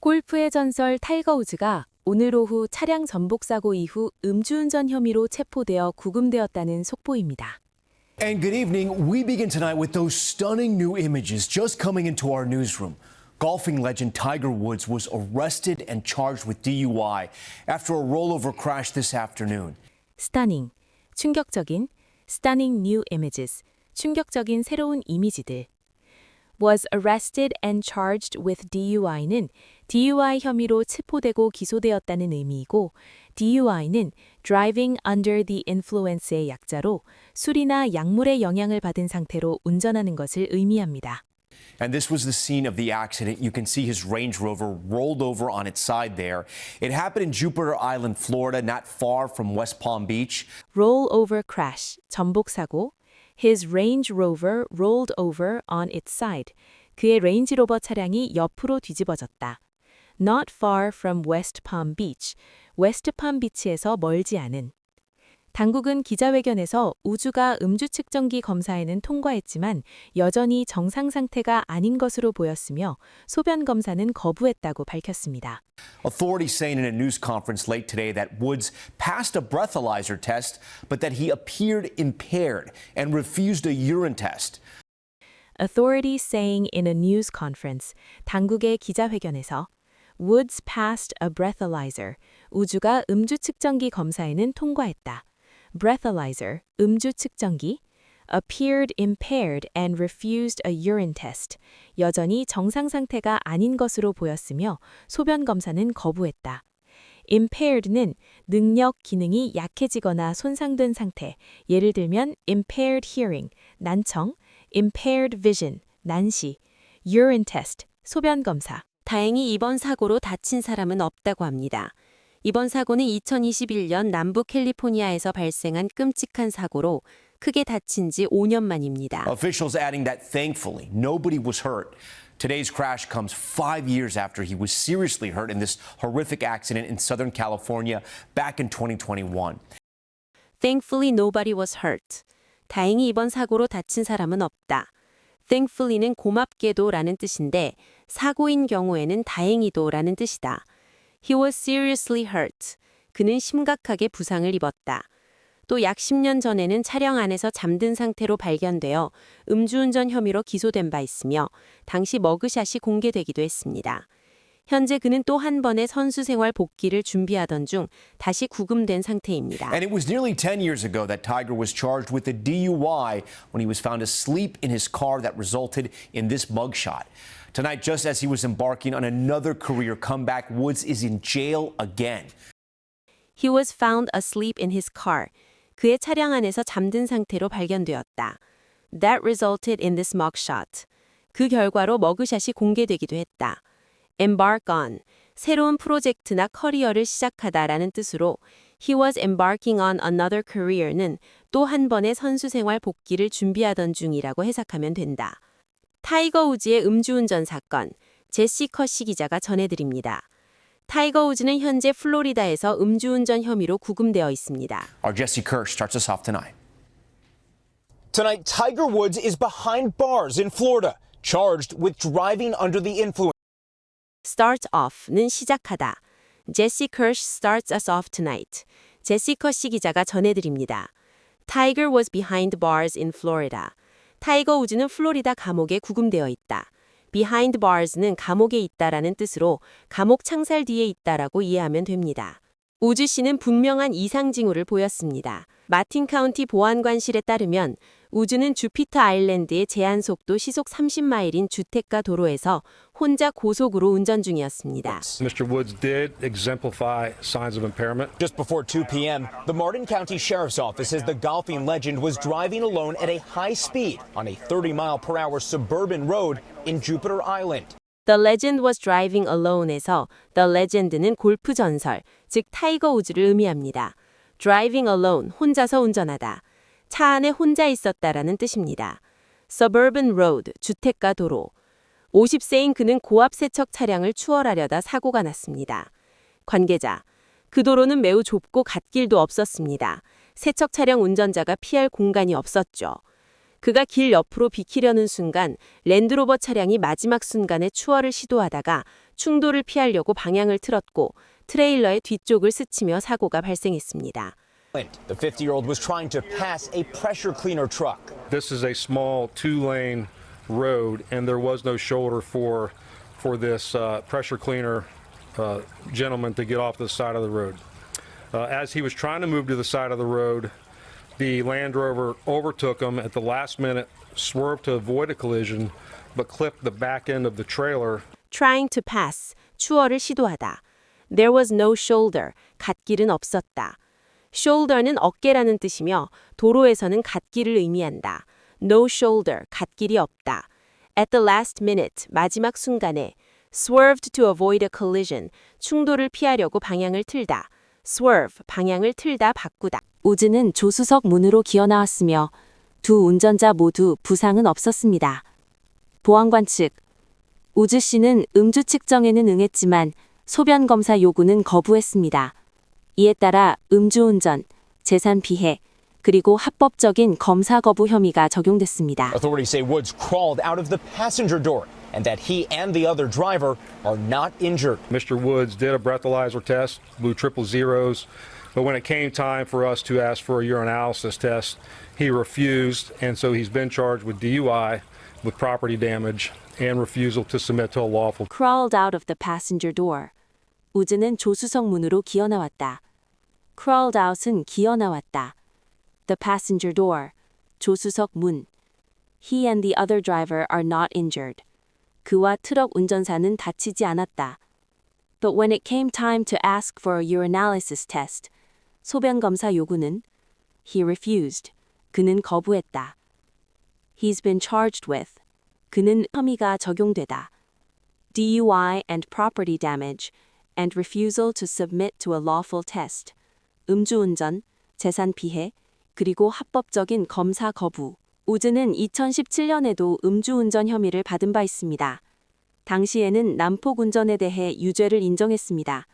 골프의 전설 타이거 우즈가 오늘 오후 차량 전복 사고 이후 음주운전 혐의로 체포되어 구금되었다는 속보입니다. And good evening. We begin tonight with those stunning new images just coming into our newsroom. Golfing legend Tiger Woods was arrested and charged with DUI after a rollover crash this afternoon. Stunning, 충격적인, stunning new images, 충격적인 새로운 이미지들. was arrested and charged with DUI는 DUI 혐의로 체포되고 기소되었다는 의미이고 DUI는 driving under the influence의 약자로 술이나 약물의 영향을 받은 상태로 운전하는 것을 의미합니다. And this was the scene of the accident. You can see his Range Rover rolled over on its side there. It happened in Jupiter Island, Florida, not far from West Palm Beach. rollover crash, 전복 사고. His Range Rover rolled over on its side. 그의 레인지로버 차량이 옆으로 뒤집어졌다. Not far from West Palm Beach. 웨스트 팜 비치에서 멀지 않은. 당국은 기자회견에서 우즈가 음주 측정기 검사에는 통과했지만 여전히 정상 상태가 아닌 것으로 보였으며 소변 검사는 거부했다고 밝혔습니다. Authorities saying in a news conference late today that Woods passed a breathalyzer test, but that he appeared impaired and refused a urine test. Authorities saying in a news conference, 당국의 기자회견에서 Woods passed a breathalyzer. 우즈가 음주 측정기 검사에는 통과했다. breathalyzer, 음주 측정기, appeared impaired and refused a urine test, 여전히 정상 상태가 아닌 것으로 보였으며 소변 검사는 거부했다. impaired는 능력, 기능이 약해지거나 손상된 상태, 예를 들면 impaired hearing, 난청, impaired vision, 난시, urine test, 소변 검사. 다행히 이번 사고로 다친 사람은 없다고 합니다. 이번 사고는 2021년 남부 캘리포니아에서 발생한 끔찍한 사고로 크게 다친 지 5년 만입니다. Officials adding that thankfully nobody was hurt. Today's crash comes 5 years after he was seriously hurt in this horrific accident in Southern California back in 2021. Thankfully nobody was hurt. 다행히 이번 사고로 다친 사람은 없다. Thankfully는 고맙게도라는 뜻인데 사고인 경우에는 다행히도라는 뜻이다. He was seriously hurt. 그는 심각하게 부상을 입었다. 또 약 10년 전에는 차량 안에서 잠든 상태로 발견되어 음주운전 혐의로 기소된 바 있으며 당시 머그샷이 공개되기도 했습니다. 현재 그는 또 한 번의 선수 생활 복귀를 준비하던 중 다시 구금된 상태입니다. And it was nearly 10 years ago that Tiger was charged with a DUI when he was found asleep in his car that resulted in this mugshot. Tonight, just as he was embarking on another career comeback, Woods is in jail again. He was found asleep in his car. 그의 차량 안에서 잠든 상태로 발견되었다. That resulted in this mugshot. 그 결과로 머그샷이 공개되기도 했다. Embark on, 새로운 프로젝트나 커리어를 시작하다라는 뜻으로 He was embarking on another career는 또 한 번의 선수 생활 복귀를 준비하던 중이라고 해석하면 된다. 타이거 우즈의 음주운전 사건, 제시 커시 기자가 전해드립니다. 타이거 우즈는 현재 플로리다에서 음주운전 혐의로 구금되어 있습니다. Our Jesse Kirsch starts us off tonight. Tonight, Tiger Woods is behind bars in Florida, charged with driving under the influence. Start off는 시작하다. 제시 커시 starts us off tonight. 제시 커시 기자가 전해드립니다. Tiger was behind bars in Florida. 타이거 우즈는 플로리다 감옥에 구금되어 있다. Behind bars는 감옥에 있다라는 뜻으로 감옥 창살 뒤에 있다라고 이해하면 됩니다. 우즈 씨는 분명한 이상 징후를 보였습니다. 마틴 카운티 보안관실에 따르면 우즈는 주피터 아일랜드의 제한 속도 시속 30마일인 주택가 도로에서 혼자 고속으로 운전 중이었습니다. Mr. Woods did exemplify signs of impairment. Just before 2 p.m., the Martin County Sheriff's Office says the golfing legend was driving alone at a high speed on a 30-mile-per-hour suburban road in Jupiter Island. The legend was driving alone에서 the legend는 골프 전설, 즉 타이거 우즈를 의미합니다. Driving alone, 혼자서 운전하다. 차 안에 혼자 있었다라는 뜻입니다. Suburban road, 주택가 도로. 50세인 그는 고압 세척 차량을 추월하려다 사고가 났습니다. 관계자, 그 도로는 매우 좁고 갓길도 없었습니다. 세척 차량 운전자가 피할 공간이 없었죠. 그가 길 옆으로 비키려는 순간 랜드로버 차량이 마지막 순간에 추월을 시도하다가 충돌을 피하려고 방향을 틀었고 트레일러의 뒤쪽을 스치며 사고가 발생했습니다. The 50-year-old was trying to pass a pressure cleaner truck. This is a small two-lane road, and there was no shoulder for this pressure cleaner gentleman to get off the side of the road. As he was trying to move to the side of the road, the Land Rover overtook him at the last minute, swerved to avoid a collision, but clipped the back end of the trailer. Trying to pass, 추월을 시도하다. There was no shoulder, 갓길은 없었다. shoulder는 어깨라는 뜻이며 도로에서는 갓길을 의미한다. No shoulder, 갓길이 없다. At the last minute, 마지막 순간에 swerved to avoid a collision, 충돌을 피하려고 방향을 틀다. swerve, 방향을 틀다, 바꾸다. 우즈는 조수석 문으로 기어나왔으며 두 운전자 모두 부상은 없었습니다. 보안관 측, 우즈 씨는 음주 측정에는 응했지만 소변 검사 요구는 거부했습니다. 이에 따라 음주운전, 재산 피해, 그리고 합법적인 검사 거부 혐의가 적용됐습니다. Authorities say Woods crawled out of the passenger door and that he and the other driver are not injured. Mr. Woods did a breathalyzer test, blew triple zeros, but when it came time for us to ask for a urinalysis test, he refused, and so he's been charged with DUI, with property damage, and refusal to submit to a lawful. Crawled out of the passenger door. 우즈는 조수석 문으로 기어나왔다. Crawled out은 기어나왔다. The passenger door. 조수석 문. He and the other driver are not injured. 그와 트럭 운전사는 다치지 않았다. But when it came time to ask for a urinalysis test, 소변 검사 요구는 he refused. 그는 거부했다. He's been charged with. 그는 혐의가 적용되다. DUI and property damage and refusal to submit to a lawful test. 음주운전, 재산 피해, 그리고 합법적인 검사 거부. 우즈는 2017년에도 음주운전 혐의를 받은 바 있습니다. 당시에는 난폭운전에 대해 유죄를 인정했습니다.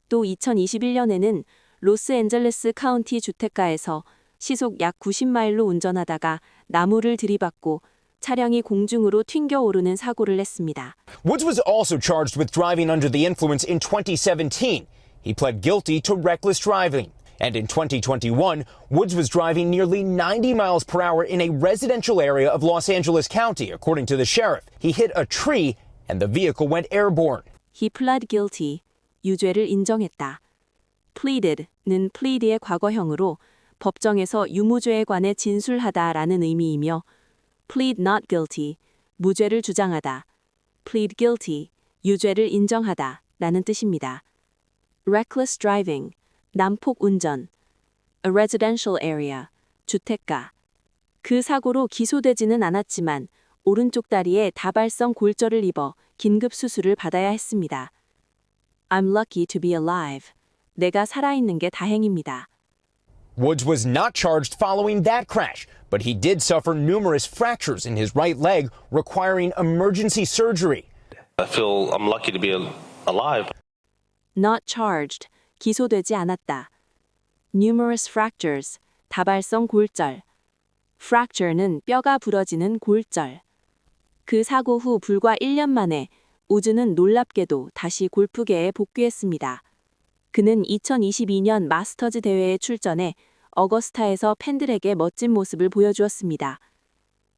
또 2021년에는 로스앤젤레스 카운티 주택가에서 시속 약 90마일로 운전하다가 나무를 들이받고 차량이 공중으로 튕겨오르는 사고를 냈습니다. Woods was also charged with driving under the influence in 2017. He pled guilty to reckless driving. And in 2021, Woods was driving nearly 90 miles per hour in a residential area of Los Angeles County, according to the sheriff. He hit a tree and the vehicle went airborne. He pled guilty. 유죄를 인정했다. pleaded는 plead의 과거형으로 법정에서 유무죄에 관해 진술하다라는 의미이며 plead not guilty, 무죄를 주장하다. plead guilty, 유죄를 인정하다 라는 뜻입니다. reckless driving, 난폭 운전. a residential area, 주택가. 그 사고로 기소되지는 않았지만 오른쪽 다리에 다발성 골절을 입어 긴급 수술을 받아야 했습니다. I'm lucky to be alive. 내가 살아있는 게 다행입니다. Woods was not charged following that crash, but he did suffer numerous fractures in his right leg, requiring emergency surgery. I feel I'm lucky to be alive. Not charged, 기소되지 않았다. Numerous fractures, 다발성 골절. Fracture는 뼈가 부러지는 골절. 그 사고 후 불과 1년 만에 우즈는 놀랍게도 다시 골프계에 복귀했습니다. 그는 2022년 마스터즈 대회에 출전해 어거스타에서 팬들에게 멋진 모습을 보여주었습니다.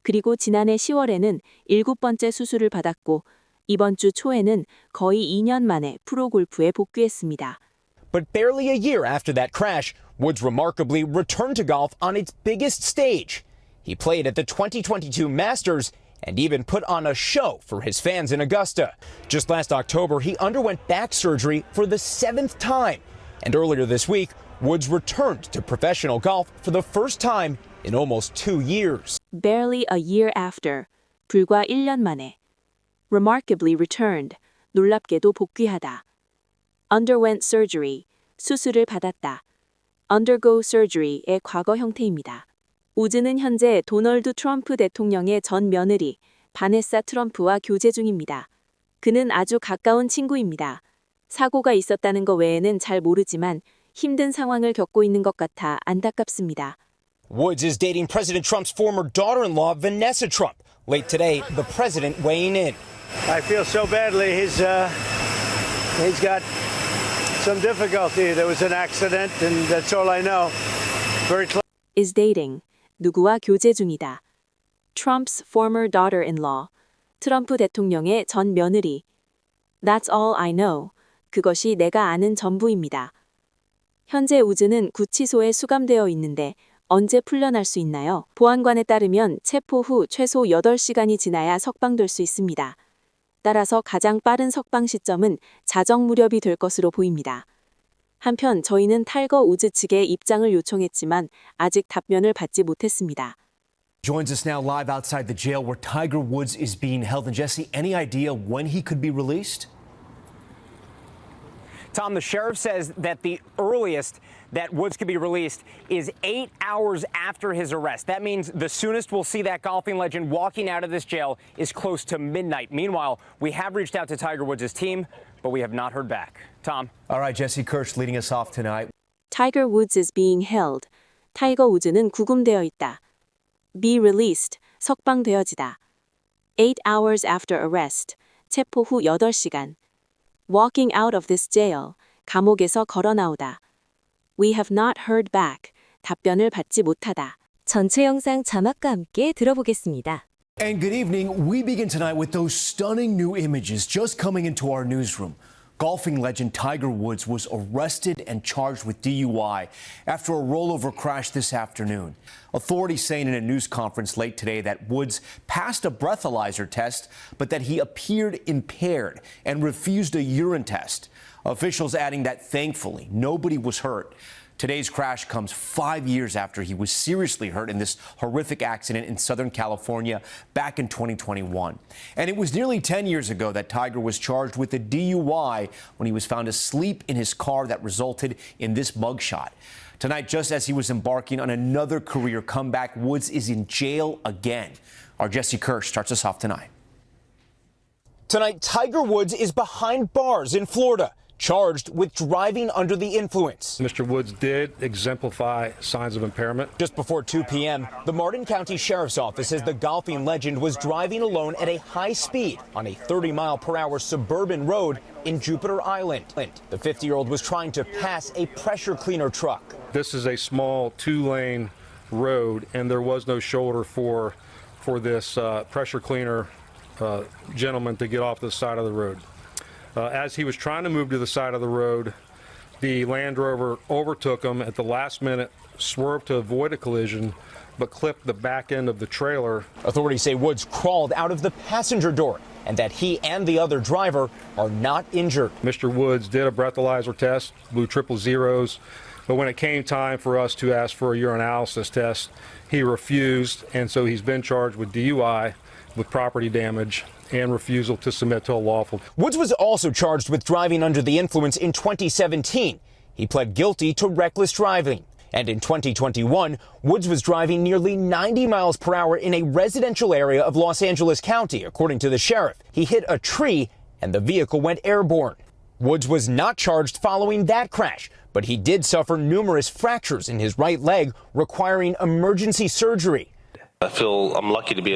그리고 지난해 10월에는 7번째 수술을 받았고 이번 주 초에는 거의 2년 만에 프로골프에 복귀했습니다. But barely a year after that crash, Woods remarkably returned to golf on its biggest stage. He played at the 2022 Masters and even put on a show for his fans in Augusta. Just last October, he underwent back surgery for the 7th time. And earlier this week, Woods returned to professional golf for the first time in almost 2 years. Barely a year after, 불과 1년 만에. Remarkably returned, 놀랍게도 복귀하다. Underwent surgery, 수술을 받았다. Undergo surgery의 과거 형태입니다. 우즈는 현재 도널드 트럼프 대통령의 전 며느리 바네사 트럼프와 교제 중입니다. 그는 아주 가까운 친구입니다. 사고가 있었다는 것 외에는 잘 모르지만 힘든 상황을 겪고 있는 것 같아 안타깝습니다. Woods is dating President Trump's former daughter-in-law, Vanessa Trump. Late today, the president weighing in. I feel so badly. He's got some difficulty. There was an accident, and that's all I know. Very close. is dating. 누구와 교제 중이다. Trump's former daughter-in-law. 트럼프 대통령의 전 며느리. That's all I know. 그것이 내가 아는 전부입니다. 현재 우즈는 구치소에 수감되어 있는데 언제 풀려날 수 있나요? 보안관에 따르면 체포 후 최소 8시간이 지나야 석방될 수 있습니다. 따라서 가장 빠른 석방 시점은 자정 무렵이 될 것으로 보입니다. 한편 저희는 타이거 우즈 측에 입장을 요청했지만 아직 답변을 받지 못했습니다. Joins us now live outside the jail where Tiger Woods is being held. And Jesse, any idea when he could be released? Tom, the sheriff says that the earliest that Woods could be released is 8 hours after his arrest. That means the soonest we'll see that golfing legend walking out of this jail is close to midnight. Meanwhile, we have reached out to Tiger Woods' team, but we have not heard back. Tom? All right, Jesse Kirsch leading us off tonight. Tiger Woods is being held. 타이거 우즈는 구금되어 있다. Be released. 석방되어지다. 8 hours after arrest. 체포 후 8시간. Walking out of this jail. 감옥에서 걸어 나오다. We have not heard back. 답변을 받지 못하다. 전체 영상 자막과 함께 들어보겠습니다. And good evening. We begin tonight with those stunning new images just coming into our newsroom. Golfing legend Tiger Woods was arrested and charged with DUI after a rollover crash this afternoon. Authorities saying in a news conference late today that Woods passed a breathalyzer test, but that he appeared impaired and refused a urine test. Officials adding that thankfully nobody was hurt. Today's crash comes 5 years after he was seriously hurt in this horrific accident in Southern California back in 2021. And it was nearly 10 years ago that Tiger was charged with a DUI when he was found asleep in his car that resulted in this mugshot. Tonight, just as he was embarking on another career comeback, Woods is in jail again. Our Jesse Kirsch starts us off tonight. Tonight, Tiger Woods is behind bars in Florida, charged with driving under the influence. Mr. Woods did exemplify signs of impairment. Just before 2 p.m., the Martin County Sheriff's Office says the golfing legend was driving alone at a high speed on a 30-mile-per-hour suburban road in Jupiter Island. The 50-year-old was trying to pass a pressure cleaner truck. This is a small 2-lane road, and there was no shoulder for this pressure cleaner gentleman to get off the side of the road. As he was trying to move to the side of the road, the Land Rover overtook him at the last minute, swerved to avoid a collision, but clipped the back end of the trailer. Authorities say Woods crawled out of the passenger door and that he and the other driver are not injured. Mr. Woods did a breathalyzer test, blew triple zeros, but when it came time for us to ask for a urinalysis test, he refused, and so he's been charged with DUI, with property damage, and refusal to submit to a lawful. Woods was also charged with driving under the influence in 2017. He pled guilty to reckless driving. And in 2021, Woods was driving nearly 90 miles per hour in a residential area of Los Angeles County, according to the sheriff. He hit a tree and the vehicle went airborne. Woods was not charged following that crash, but he did suffer numerous fractures in his right leg, requiring emergency surgery. I feel I'm lucky to be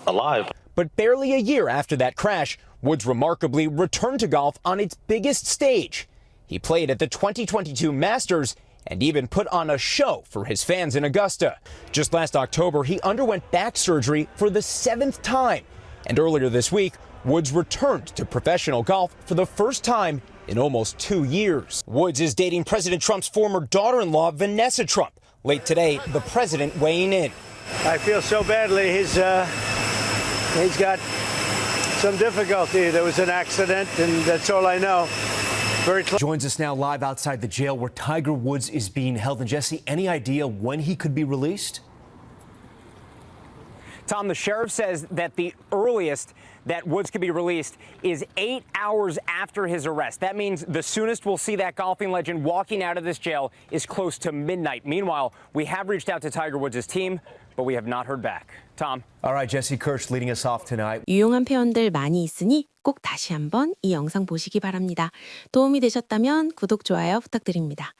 alive. But barely a year after that crash, Woods remarkably returned to golf on its biggest stage. He played at the 2022 Masters and even put on a show for his fans in Augusta. Just last October, he underwent back surgery for the 7th time. And earlier this week, Woods returned to professional golf for the first time in almost 2 years. Woods is dating President Trump's former daughter-in-law, Vanessa Trump. Late today, the president weighing in. I feel so badly. He's got some difficulty. There was an accident, and that's all I know. Very close. Joins us now live outside the jail where Tiger Woods is being held. And Jesse, any idea when he could be released? Tom, the sheriff says that the earliest that Woods could be released is 8 hours after his arrest. That means the soonest we'll see that golfing legend walking out of this jail is close to midnight. Meanwhile, we have reached out to Tiger Woods' team, but we have not heard back. Tom? All right, Jesse Kirsch leading us off tonight. 유용한 표현들 많이 있으니 꼭 다시 한번 이 영상 보시기 바랍니다. 도움이 되셨다면 구독, 좋아요 부탁드립니다.